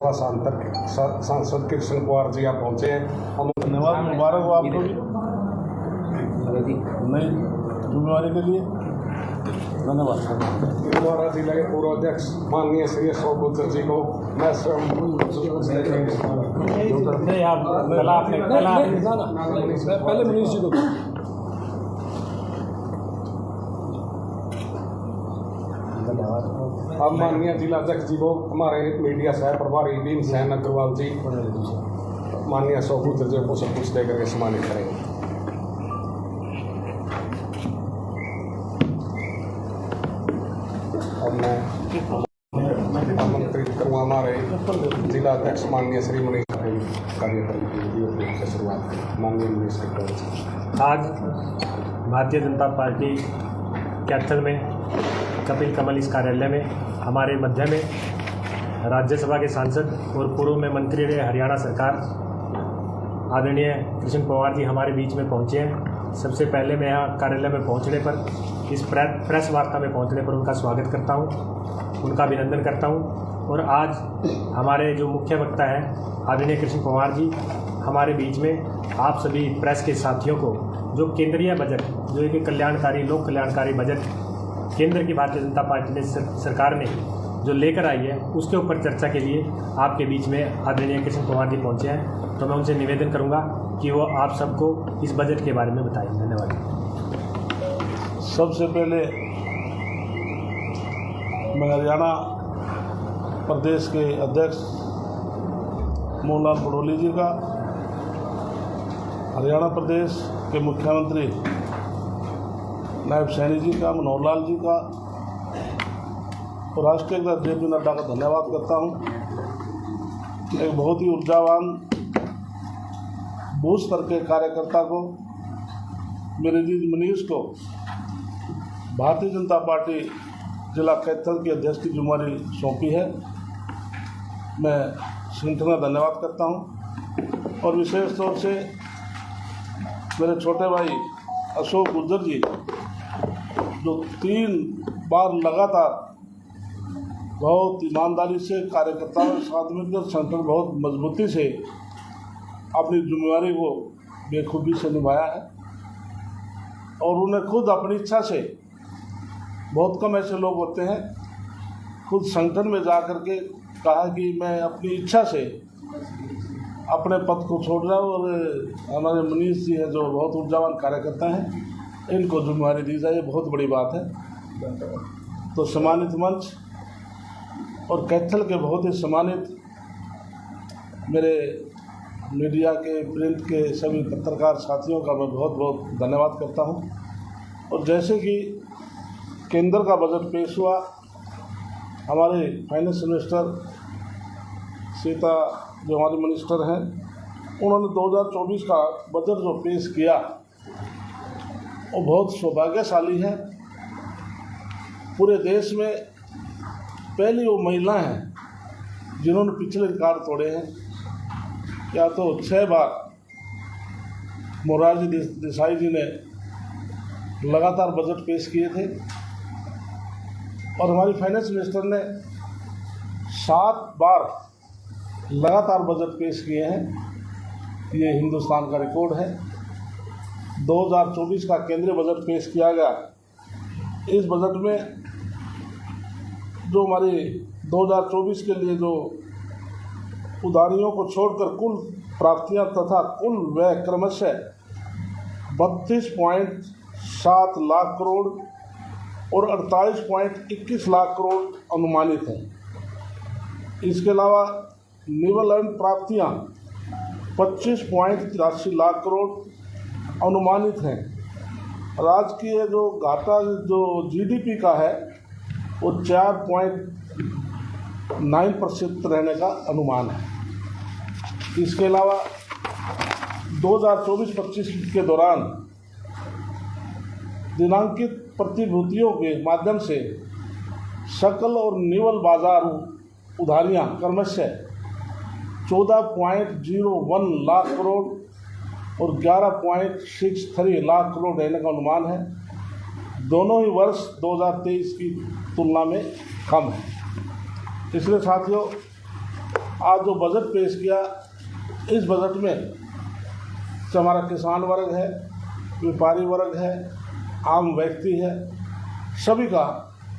सांसद कृष्ण पवार जी आप पहुँचे हैं। हम धन्यवाद, मुबारक हो आपको भी नई जिम्मेवारी के लिए। धन्यवाद। भीलवाड़ा जिला के पूर्व अध्यक्ष माननीय श्री अशोक गुर्जर जी को मैं स्वयं पहले मनीष जी को अब माननीय जिला अध्यक्ष जी को हमारे मीडिया सह प्रभारी भीमसेन अग्रवाल जी माननीय अशोक गुर्जर जी को सब कुछ दे करके सम्मानित करेंगे। अब मैं आमंत्रित करूँगा हमारे जिला अध्यक्ष माननीय श्री मनीष कार्यक्रम से शुरुआत माननीय मनीष जी। आज भारतीय जनता पार्टी कैथल में कपिल कमल इस कार्यालय में हमारे मध्य में राज्यसभा के सांसद और पूर्व में मंत्री रहे हरियाणा सरकार आदरणीय कृष्ण पवार जी हमारे बीच में पहुंचे हैं। सबसे पहले मैं यहाँ कार्यालय में पहुंचने पर इस प्रेस वार्ता में पहुंचने पर उनका स्वागत करता हूं, उनका अभिनंदन करता हूं। और आज हमारे जो मुख्य वक्ता हैं आदरणीय कृष्ण पवार जी हमारे बीच में आप सभी प्रेस के साथियों को जो केंद्रीय बजट जो एक कल्याणकारी लोक कल्याणकारी बजट केंद्र की भारतीय जनता पार्टी ने सरकार ने जो लेकर आई है उसके ऊपर चर्चा के लिए आपके बीच में आदरणीय कृष्ण पवार जी पहुंचे हैं। तो मैं उनसे निवेदन करूंगा कि वो आप सबको इस बजट के बारे में बताएं। धन्यवाद। सबसे पहले मैं हरियाणा प्रदेश के अध्यक्ष मोहनलाल बड़ोली जी का, हरियाणा प्रदेश के मुख्यमंत्री नायब सैनी जी का, मनोहर लाल जी का और राष्ट्रीय अध्यक्ष JP नड्डा का धन्यवाद करता हूं। एक बहुत ही ऊर्जावान बूथ स्तर के कार्यकर्ता को, मेरे जी मनीष को भारतीय जनता पार्टी जिला कैथल की अध्यक्ष की जिम्मेवारी सौंपी है। मैं संगठन का धन्यवाद करता हूं और विशेष तौर से मेरे छोटे भाई अशोक गुर्जर जी जो 3 बार लगातार बहुत ईमानदारी से कार्यकर्ताओं के साथ मिलकर संगठन बहुत मजबूती से अपनी जिम्मेवारी को बेखूबी से निभाया है और उन्हें खुद अपनी इच्छा से, बहुत कम ऐसे लोग होते हैं खुद संगठन में जा कर के कहा कि मैं अपनी इच्छा से अपने पद को छोड़ रहा हूँ। और हमारे मनीष जी हैं जो बहुत ऊर्जावान कार्यकर्ता हैं, इनको जिम्मेवारी दी जाए, बहुत बड़ी बात है। तो सम्मानित मंच और कैथल के बहुत ही सम्मानित मेरे मीडिया के प्रिंट के सभी पत्रकार साथियों का मैं बहुत बहुत धन्यवाद करता हूं। और जैसे कि केंद्र का बजट पेश हुआ, हमारे फाइनेंस मिनिस्टर सीता जो हमारे मिनिस्टर हैं उन्होंने 2024 का बजट जो पेश किया वो बहुत सौभाग्यशाली है। पूरे देश में पहली वो महिला हैं जिन्होंने पिछले रिकॉर्ड तोड़े हैं। या तो 6 बार मोरारजी देसाई जी ने लगातार बजट पेश किए थे और हमारी फाइनेंस मिनिस्टर ने 7 बार लगातार बजट पेश किए हैं। ये हिंदुस्तान का रिकॉर्ड है। 2024 का केंद्रीय बजट पेश किया गया। इस बजट में जो हमारे 2024 के लिए जो उधारियों को छोड़कर कुल प्राप्तियां तथा कुल व्यय क्रमशः 32.7 लाख करोड़ और 48.21 लाख करोड़ अनुमानित हैं। इसके अलावा निवल एवं प्राप्तियां 25.83 लाख करोड़ अनुमानित हैं। राज्य की जो घाटा जो GDP का है वो 4.9% रहने का अनुमान है। इसके अलावा 2024-25 के दौरान दिनांकित प्रतिभूतियों के माध्यम से सकल और निवल बाजार उधारियां क्रमशः 14.01 लाख करोड़ और 11.63 लाख करोड़ रहने का अनुमान है। दोनों ही वर्ष 2023 की तुलना में कम है। इसलिए साथियों आज जो बजट पेश किया, इस बजट में जो हमारा किसान वर्ग है, व्यापारी वर्ग है, आम व्यक्ति है, सभी का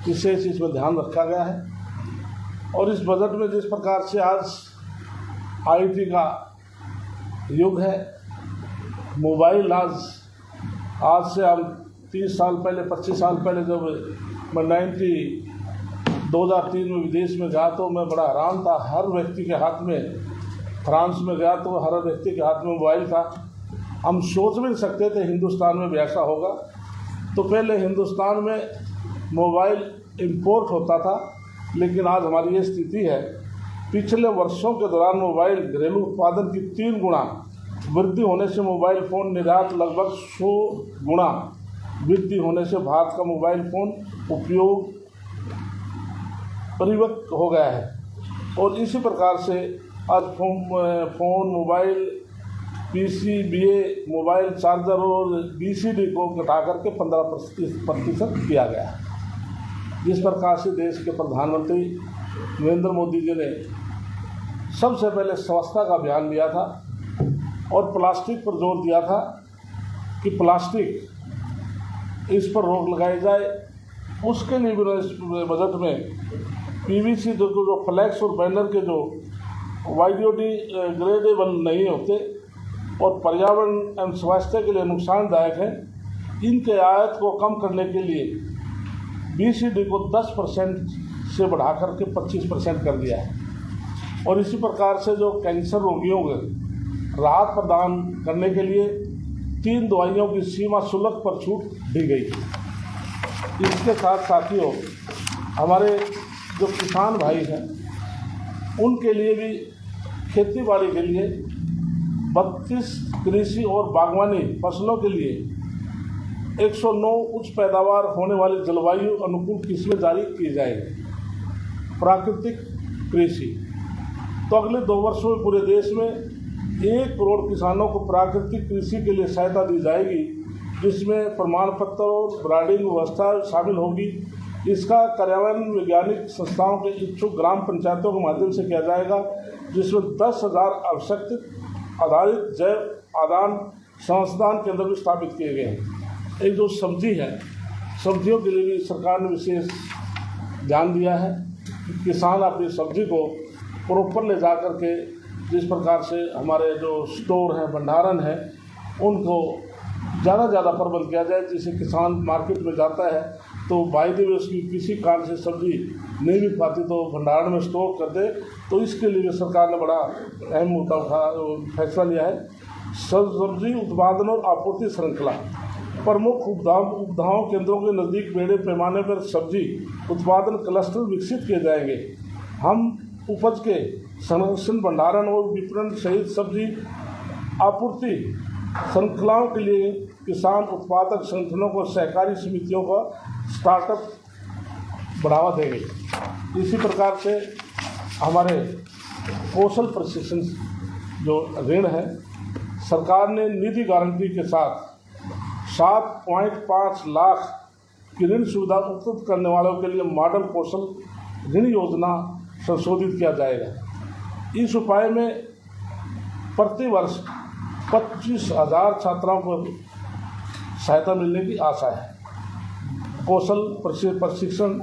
विशेष इसमें ध्यान रखा गया है। और इस बजट में जिस प्रकार से आज आईटी का युग है, मोबाइल आज से हम 30 साल पहले 25 साल पहले जब मैं 2003 में विदेश में गया तो मैं बड़ा हैरान था। हर व्यक्ति के हाथ में, फ्रांस में गया तो हर व्यक्ति के हाथ में मोबाइल था। हम सोच भी नहीं सकते थे हिंदुस्तान में भी ऐसा होगा। तो पहले हिंदुस्तान में मोबाइल इंपोर्ट होता था, लेकिन आज हमारी ये स्थिति है। पिछले वर्षों के दौरान मोबाइल घरेलू उत्पादन की 3 गुना वृद्धि होने से मोबाइल फ़ोन निर्यात लगभग 100 गुना वृद्धि होने से भारत का मोबाइल फ़ोन उपयोग परिपक्व हो गया है। और इसी प्रकार से आज phone, mobile, PCBA, mobile charger और BCD को घटा करके 15% किया गया है। जिस प्रकार से देश के प्रधानमंत्री नरेंद्र मोदी जी ने सबसे पहले स्वच्छता का अभियान लिया था और प्लास्टिक पर जोर दिया था कि प्लास्टिक इस पर रोक लगाई जाए, उसके लिए भी इस बजट में PVC जो फ्लैक्स और बैनर के जो बायोडिग्रेडेबल नहीं होते और पर्यावरण एवं स्वास्थ्य के लिए नुकसानदायक है, इनके आयात को कम करने के लिए BCD को 10% से बढ़ा करके 25% कर दिया है। और इसी प्रकार से जो कैंसर रोगियों को राहत प्रदान करने के लिए 3 दवाइयों की सीमा शुल्क पर छूट दी गई। इसके साथ साथियों, हमारे जो किसान भाई हैं उनके लिए भी खेती बाड़ी के लिए 32 कृषि और बागवानी फसलों के लिए 109 उच्च पैदावार होने वाली जलवायु अनुकूल किस्में जारी की जाएंगी। प्राकृतिक कृषि तो अगले 2 वर्षों में पूरे देश में 1 करोड़ किसानों को प्राकृतिक कृषि के लिए सहायता दी जाएगी, जिसमें प्रमाण पत्र और ब्रांडिंग व्यवस्था शामिल होगी। इसका कार्यान्वयन वैज्ञानिक संस्थाओं के इच्छुक ग्राम पंचायतों के माध्यम से किया जाएगा, जिसमें 10,000 आवश्यक आधारित जैव आदान संस्थान केंद्र भी स्थापित किए गए हैं। एक जो सब्जी है, सब्जियों के लिए भी सरकार ने विशेष ध्यान दिया है। किसान अपनी सब्जी को प्रॉपर ले जा कर के, जिस प्रकार से हमारे जो स्टोर हैं, भंडारण है, उनको ज़्यादा प्रबंध किया जाए, जिससे किसान मार्केट में जाता है तो बाई द वे उसकी किसी कारण से सब्जी नहीं मिल पाती तो भंडारण में स्टोर कर दे। तो इसके लिए भी सरकार ने बड़ा अहम मुद्दा फैसला लिया है। सब्जी उत्पादन और आपूर्ति श्रृंखला प्रमुख उपभोक्ताओं केंद्रों के नज़दीक बड़े पैमाने पर सब्जी उत्पादन क्लस्टर विकसित किए जाएंगे। हम उपज के संरक्षण, भंडारण और विपणन सहित सब्जी आपूर्ति श्रृंखलाओं के लिए किसान उत्पादक संगठनों को सहकारी समितियों का स्टार्टअप बढ़ावा देंगे। इसी प्रकार से हमारे कौशल प्रशिक्षण जो ऋण है, सरकार ने निधि गारंटी के साथ 7.5 लाख की ऋण सुविधा उपलब्ध करने वालों के लिए मॉडल कौशल ऋण योजना संशोधित किया जाएगा। इस उपाय में प्रति वर्ष 25,000 छात्राओं को सहायता मिलने की आशा है। कौशल प्रशिक्षण,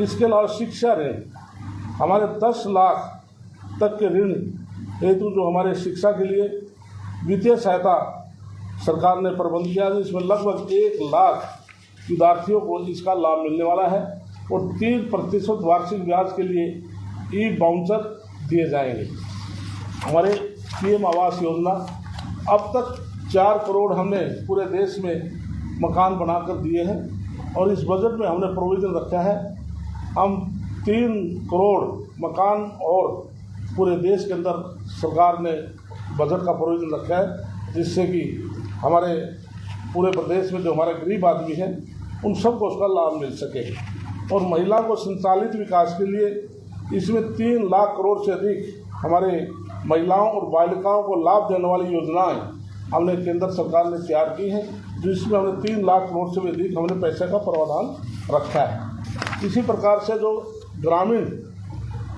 इसके अलावा शिक्षा ऋण, हमारे 10 लाख तक के ऋण हेतु जो हमारे शिक्षा के लिए वित्तीय सहायता सरकार ने प्रबंध किया, जिसमें लगभग 1 लाख विद्यार्थियों को इसका लाभ मिलने वाला है और 3% वार्षिक ब्याज के लिए ई-बाउचर दिए जाएंगे। हमारे PM आवास योजना, अब तक 4 करोड़ हमने पूरे देश में मकान बनाकर दिए हैं और इस बजट में हमने प्रोविज़न रखा है, हम 3 करोड़ मकान और पूरे देश के अंदर सरकार ने बजट का प्रोविज़न रखा है, जिससे कि हमारे पूरे प्रदेश में जो हमारे गरीब आदमी हैं उन सबको उसका लाभ मिल सके। और महिला को संचालित विकास के लिए इसमें 3 लाख करोड़ से अधिक हमारे महिलाओं और बालिकाओं को लाभ देने वाली योजनाएं हमने केंद्र सरकार ने तैयार की हैं, जिसमें हमने 3 लाख करोड़ से भी अधिक हमने पैसे का प्रावधान रखा है। इसी प्रकार से जो ग्रामीण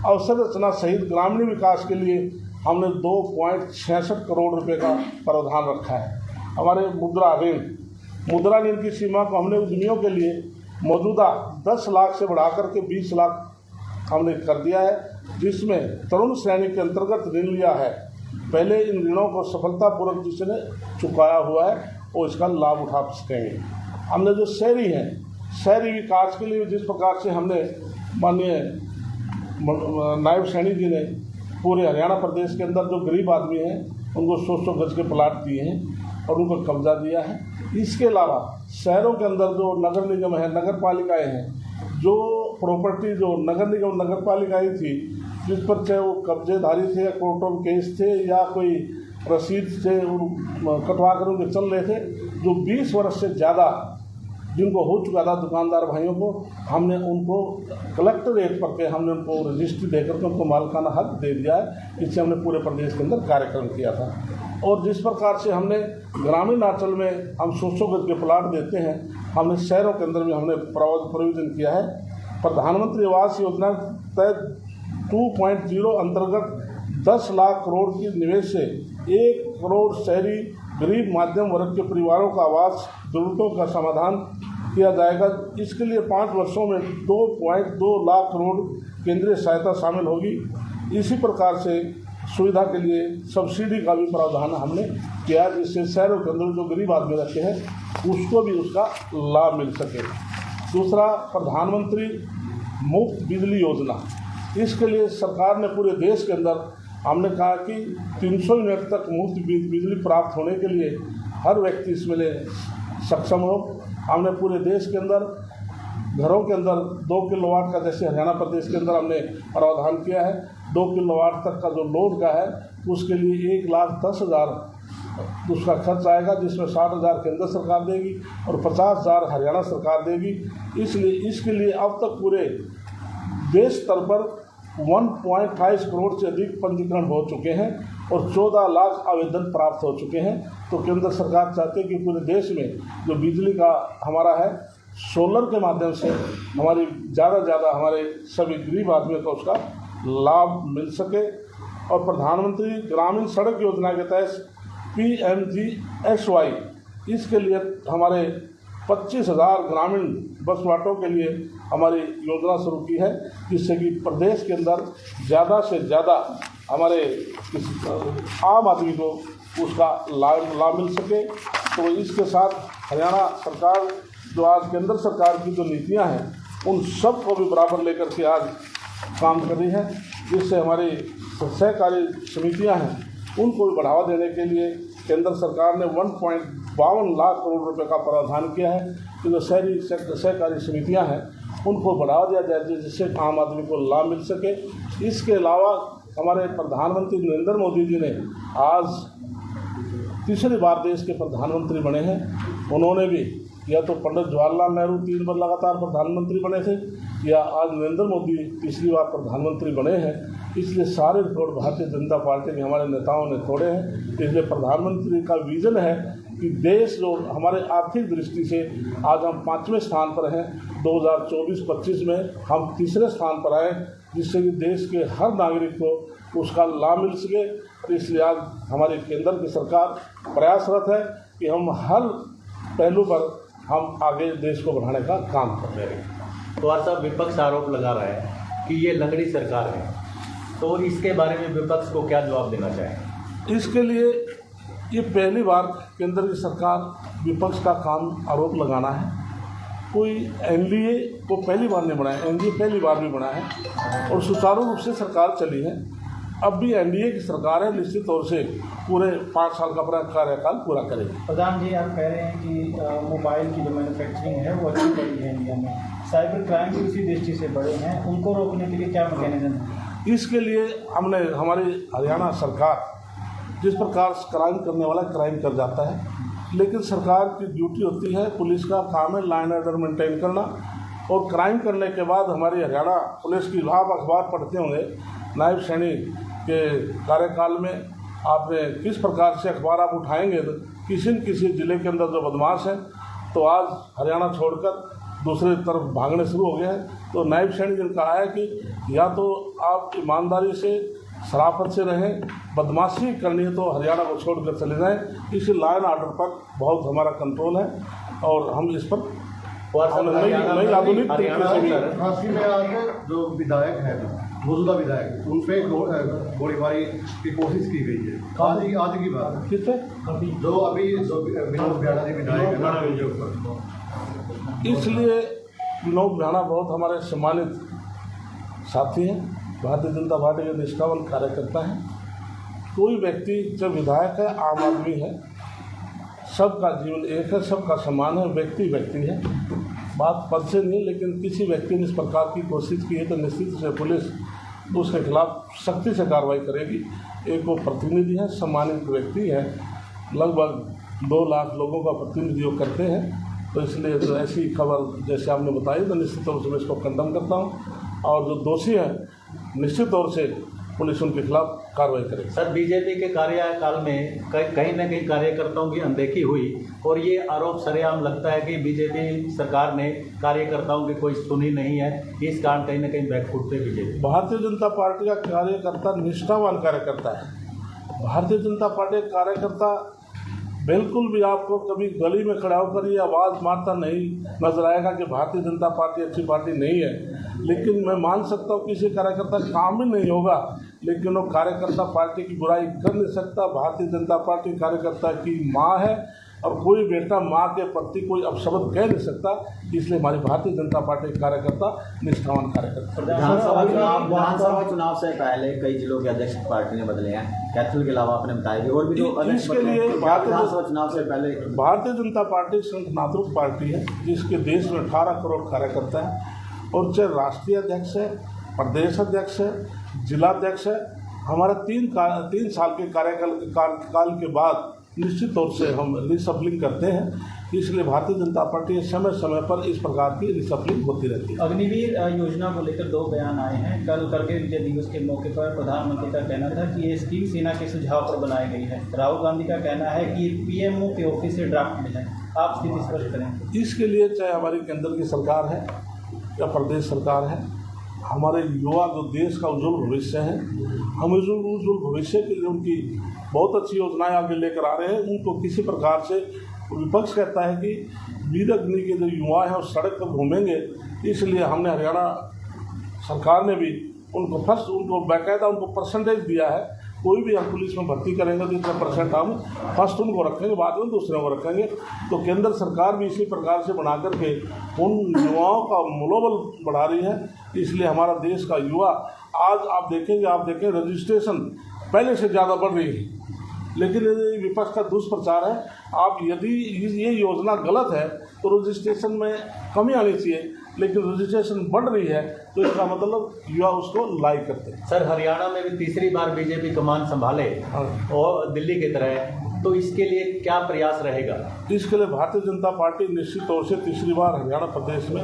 अवसंरचना सहित ग्रामीण विकास के लिए हमने 2.66 करोड़ रुपए का प्रावधान रखा है। हमारे मुद्रा ऋण की सीमा को हमने उद्यमियों के लिए मौजूदा 10 लाख से बढ़ाकर के 20 लाख हमने कर दिया है, जिसमें तरुण श्रेणी के अंतर्गत ऋण लिया है। पहले इन ऋणों को सफलतापूर्वक जिसने चुकाया हुआ है वो इसका लाभ उठा सकेंगे। हमने जो शहरी विकास के लिए जिस प्रकार से हमने माननीय नायब सैनी जी ने पूरे हरियाणा प्रदेश के अंदर जो गरीब आदमी हैं उनको 100 गज के प्लाट दिए हैं और उनको कब्जा दिया है। इसके अलावा शहरों के अंदर जो नगर निगम है, नगर पालिकाएँ हैं, जो प्रॉपर्टी जो नगर निगम नगर पालिकाएँ थी, जिस पर चाहे वो कब्जेदारी थे या कोर्ट ऑफ केस थे या कोई रसीद से कटवा कर उनके चल रहे थे, जो 20 वर्ष से ज़्यादा जिनको हो चुका था दुकानदार भाइयों को, हमने उनको कलेक्टरेट पर के हमने उनको रजिस्ट्री देकर के उनको मालिकाना हक दे दिया है। इससे हमने पूरे प्रदेश के अंदर कार्यक्रम किया था। और जिस प्रकार से हमने ग्रामीण अंचल में हम 100 गज के प्लाट देते हैं, हमने शहरों के अंदर भी हमने प्रोविजन किया है। प्रधानमंत्री आवास योजना तहत 2.0 अंतर्गत 10 लाख करोड़ की निवेश से 1 करोड़ शहरी गरीब मध्यम वर्ग के परिवारों का आवास जरूरतों का समाधान किया जाएगा। इसके लिए 5 वर्षों में 2.2 लाख करोड़ केंद्रीय सहायता शामिल होगी। इसी प्रकार से सुविधा के लिए सब्सिडी का भी प्रावधान हमने किया, जिससे शहरों के अंदर जो गरीब आदमी रहते हैं उसको भी उसका लाभ मिल सके। दूसरा, प्रधानमंत्री मुफ्त बिजली योजना, इसके लिए सरकार ने पूरे देश के अंदर हमने कहा कि 300 यूनिट तक मुफ्त बिजली प्राप्त होने के लिए हर व्यक्ति इसमें सक्षम हो। हमने पूरे देश के अंदर घरों के अंदर 2 किलोवाट का, जैसे हरियाणा प्रदेश के अंदर हमने प्रावधान किया है, 2 किलोवाट तक का जो लोड का है उसके लिए 1,10,000 उसका खर्च आएगा, जिसमें 60,000 केंद्र सरकार देगी और 50,000 हरियाणा सरकार देगी। इसलिए इसके लिए अब तक पूरे देश स्तर पर 1.28 करोड़ से अधिक पंजीकरण हो चुके हैं और 14 लाख आवेदन प्राप्त हो चुके हैं। तो केंद्र सरकार चाहती है कि पूरे देश में जो बिजली का हमारा है, सोलर के माध्यम से हमारी ज़्यादा से ज़्यादा हमारे सभी गरीब आदमियों को उसका लाभ मिल सके। और प्रधानमंत्री ग्रामीण सड़क योजना के तहत PMGSY, इसके लिए हमारे 25,000 ग्रामीण बस बाटों के लिए हमारी योजना शुरू की है, जिससे कि प्रदेश के अंदर ज़्यादा से ज़्यादा हमारे आम आदमी को उसका लाभ मिल सके। तो इसके साथ हरियाणा सरकार जो आज केंद्र सरकार की जो नीतियां हैं उन सब को भी बराबर लेकर के आज काम कर रही है, जिससे हमारी सहकारी समितियां हैं उनको भी बढ़ावा देने के लिए केंद्र सरकार ने 1.52 लाख करोड़ रुपए का प्रावधान किया है कि जो शहरी सहकारी समितियां हैं उनको बढ़ावा दिया जाए, जिससे आम आदमी को लाभ मिल सके। इसके अलावा हमारे प्रधानमंत्री नरेंद्र मोदी जी ने आज तीसरी बार देश के प्रधानमंत्री बने हैं। उन्होंने भी या तो पंडित जवाहरलाल नेहरू 3 बार लगातार प्रधानमंत्री बने थे, या आज नरेंद्र मोदी तीसरी बार प्रधानमंत्री बने हैं। इसलिए सारे रिकॉर्ड भारतीय जनता पार्टी के हमारे नेताओं ने तोड़े हैं। इसलिए प्रधानमंत्री का विज़न है कि देश जो हमारे आर्थिक दृष्टि से आज हम 5वें स्थान पर हैं, 2024-25 में हम तीसरे स्थान पर आए, जिससे कि देश के हर नागरिक को उसका लाभ मिल सके। तो इसलिए आज हमारी केंद्र की सरकार प्रयासरत है कि हम हर पहलू पर हम आगे देश को बढ़ाने का काम कर रहे हैं। पवार साहब, विपक्ष आरोप लगा रहा है कि ये लंगड़ी सरकार है, तो इसके बारे में विपक्ष को क्या जवाब देना चाहें? इसके लिए ये पहली बार केंद्र की सरकार विपक्ष का काम आरोप लगाना है। कोई एनडीए को पहली बार नहीं बनाया, एनडीए पहली बार भी बना है और सुचारू रूप से सरकार चली है। अब भी एनडीए की सरकार है, निश्चित तौर से पूरे 5 साल का अपना कार्यकाल पूरा करेगी। प्रधान जी, आप कह रहे हैं कि मोबाइल की जो मैन्युफैक्चरिंग है वो अच्छी बढ़ी है इंडिया में, साइबर क्राइम भी उसी दृष्टि से बढ़े हैं, उनको रोकने के लिए क्या मैकेनिज्म है? इसके लिए हमने हमारी हरियाणा सरकार जिस प्रकार क्राइम करने वाला क्राइम कर जाता है, लेकिन सरकार की ड्यूटी होती है, पुलिस का काम है लाइन ऑर्डर मेंटेन करना। और क्राइम करने के बाद हमारी हरियाणा पुलिस की, आप अखबार पढ़ते होंगे, नायब सैनी के कार्यकाल में आपने किस प्रकार से अखबार आप उठाएंगे तो किसी न किसी ज़िले के अंदर जो बदमाश है, तो आज हरियाणा छोड़कर दूसरे तरफ भागने शुरू हो गए हैं। तो नायब सैनिक ने कहा है कि या तो आप ईमानदारी से शराफत से रहें, बदमाशी करनी है तो हरियाणा को छोड़कर चले जाएं। इस लॉ एंड ऑर्डर पर बहुत हमारा कंट्रोल है और हम इस पर नई आधुनिक तरीके से भी। झांसी में आज जो विधायक है, मौजूदा विधायक, उन पे गोलीबारी की कोशिश की गई है। आज की बात किस पे जो विनोद ब्याड़ा जी विधायक है, इसलिए विनोद ब्याड़ा बहुत हमारे सम्मानित साथी हैं, भारतीय जनता पार्टी के निष्ठावान कार्यकर्ता हैं। कोई व्यक्ति जब विधायक है, आम आदमी है, सबका जीवन एक है, सबका सम्मान है, व्यक्ति है, बात पद से नहीं। लेकिन किसी व्यक्ति ने इस प्रकार की कोशिश की है तो निश्चित से पुलिस उसके खिलाफ सख्ती से कार्रवाई करेगी। एक वो प्रतिनिधि है, सम्मानित व्यक्ति है, लगभग 2 लाख लोगों का प्रतिनिधित्व करते हैं। तो इसलिए तो ऐसी खबर जैसे आपने बताई तो निश्चित तौर से मैं इसको कंडम करता हूँ और जो दोषी हैं निश्चित तौर से पुलिस उनके खिलाफ कार्रवाई करेगी। सर, बीजेपी के कार्यकाल में कहीं न कहीं कार्यकर्ताओं की अनदेखी हुई और ये आरोप सरेआम लगता है कि बीजेपी सरकार ने कार्यकर्ताओं की कोई सुनी नहीं है, इस कारण कहीं न कहीं बैकफुट पे बीजेपी। भारतीय जनता पार्टी का कार्यकर्ता निष्ठावान कार्यकर्ता है। भारतीय जनता पार्टी का कार्यकर्ता बिल्कुल भी आपको कभी गली में खड़ा होकर ये आवाज़ मारता नहीं नजर आएगा कि भारतीय जनता पार्टी अच्छी पार्टी नहीं है। लेकिन मैं मान सकता हूँ किसी कार्यकर्ता काम भी नहीं होगा, लेकिन वो कार्यकर्ता पार्टी की बुराई कर नहीं सकता। भारतीय जनता पार्टी कार्यकर्ता की माँ है और कोई बेटा माँ के प्रति कोई अपशब्द कह नहीं सकता। इसलिए हमारी भारतीय जनता पार्टी के कार्यकर्ता निष्ठावान कार्यकर्ता। विधानसभा चुनाव से पहले कई जिलों के अध्यक्ष पार्टी ने बदले हैं, कैथल के अलावा आपने बताया और भी जो अध्यक्ष इसके लिए विधानसभा चुनाव से पहले भारतीय जनता पार्टी संगठनात्मक पार्टी है जिसके देश में 18 करोड़ कार्यकर्ता है और चाहे राष्ट्रीय अध्यक्ष है, प्रदेश अध्यक्ष है, जिलाध्यक्ष है, हमारा 3 साल के कार्यकाल के बाद निश्चित तौर से हम रिसफलिंग करते हैं। इसलिए भारतीय जनता पार्टी समय समय पर इस प्रकार की रिसफलिंग होती रहती है। अग्निवीर योजना को लेकर 2 बयान आए हैं। कल करगिल विजय दिवस के मौके पर प्रधानमंत्री का कहना था कि ये स्कीम सेना के सुझाव पर बनाई गई है। राहुल गांधी का कहना है कि पीएमओ के ऑफिस से ड्राफ्ट में है। आप स्थिति स्पष्ट करें। इसके लिए चाहे हमारी केंद्र की सरकार है या प्रदेश सरकार है, हमारे युवा जो देश का उज्जवल भविष्य है, हम उज्जवल भविष्य के लिए उनकी बहुत अच्छी योजनाएं आगे लेकर आ रहे हैं। उनको किसी प्रकार से विपक्ष कहता है कि वीर अग्नि के जो युवा हैं वो सड़क पर घूमेंगे, इसलिए हमने हरियाणा सरकार ने भी उनको बाकायदा उनको परसेंटेज दिया है। कोई भी हम पुलिस में भर्ती करेंगे तो इतना परसेंट हम फर्स्ट उनको रखेंगे, बाद में दूसरे को रखेंगे। तो केंद्र सरकार भी इसी प्रकार से बना करके उन युवाओं का मनोबल बढ़ा रही है। इसलिए हमारा देश का युवा आज आप देखें रजिस्ट्रेशन पहले से ज़्यादा बढ़ रही है। लेकिन ये विपक्ष का दुष्प्रचार है। आप यदि ये योजना गलत है तो रजिस्ट्रेशन में कमी आनी चाहिए, लेकिन रजिस्ट्रेशन बढ़ रही है तो इसका मतलब युवा उसको लाइक करते हैं। सर, हरियाणा में भी तीसरी बार बीजेपी कमान संभाले और दिल्ली की तरह, तो इसके लिए क्या प्रयास रहेगा? इसके लिए भारतीय जनता पार्टी निश्चित तौर से तीसरी बार हरियाणा प्रदेश में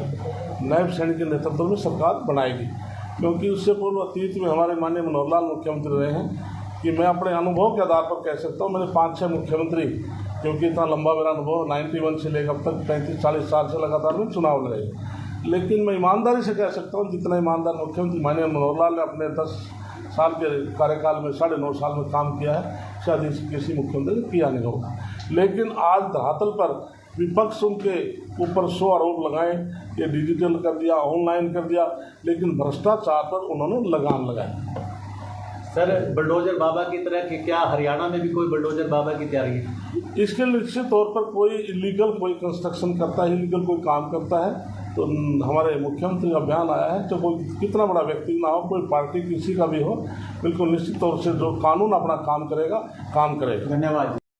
नायब सैनिक के नेतृत्व में सरकार बनाएगी। क्योंकि उससे पूर्व अतीत में हमारे माननीय मनोहर लाल मुख्यमंत्री रहे हैं कि मैं अपने अनुभव के आधार पर कह सकता हूँ, मैंने 5-6 मुख्यमंत्री, क्योंकि इतना लंबा मेरा अनुभव 91 से लेकर अब तक 35-40 साल से लगातार मैं चुनाव लड़े। लेकिन मैं ईमानदारी से कह सकता हूँ जितना ईमानदार मुख्यमंत्री माननीय मनोहर लाल ने अपने 10 साल के कार्यकाल में 9.5 साल में काम किया है, शायद किसी मुख्यमंत्री ने किया नहीं होगा। लेकिन आज धरातल पर विपक्ष उनके ऊपर 100 आरोप लगाए कि डिजिटल कर दिया, ऑनलाइन कर दिया, लेकिन भ्रष्टाचार पर उन्होंने लगाम लगाई। सर, बुलडोजर बाबा की तरह कि क्या हरियाणा में भी कोई बुलडोजर बाबा की तैयारी है? इसके निश्चित तौर पर कोई इलीगल कोई कंस्ट्रक्शन करता है, इलीगल कोई काम करता है तो हमारे मुख्यमंत्री का बयान आया है, तो कोई कितना बड़ा व्यक्ति ना हो, कोई पार्टी किसी का भी हो, बिल्कुल निश्चित तौर से जो कानून अपना काम करेगा। धन्यवाद।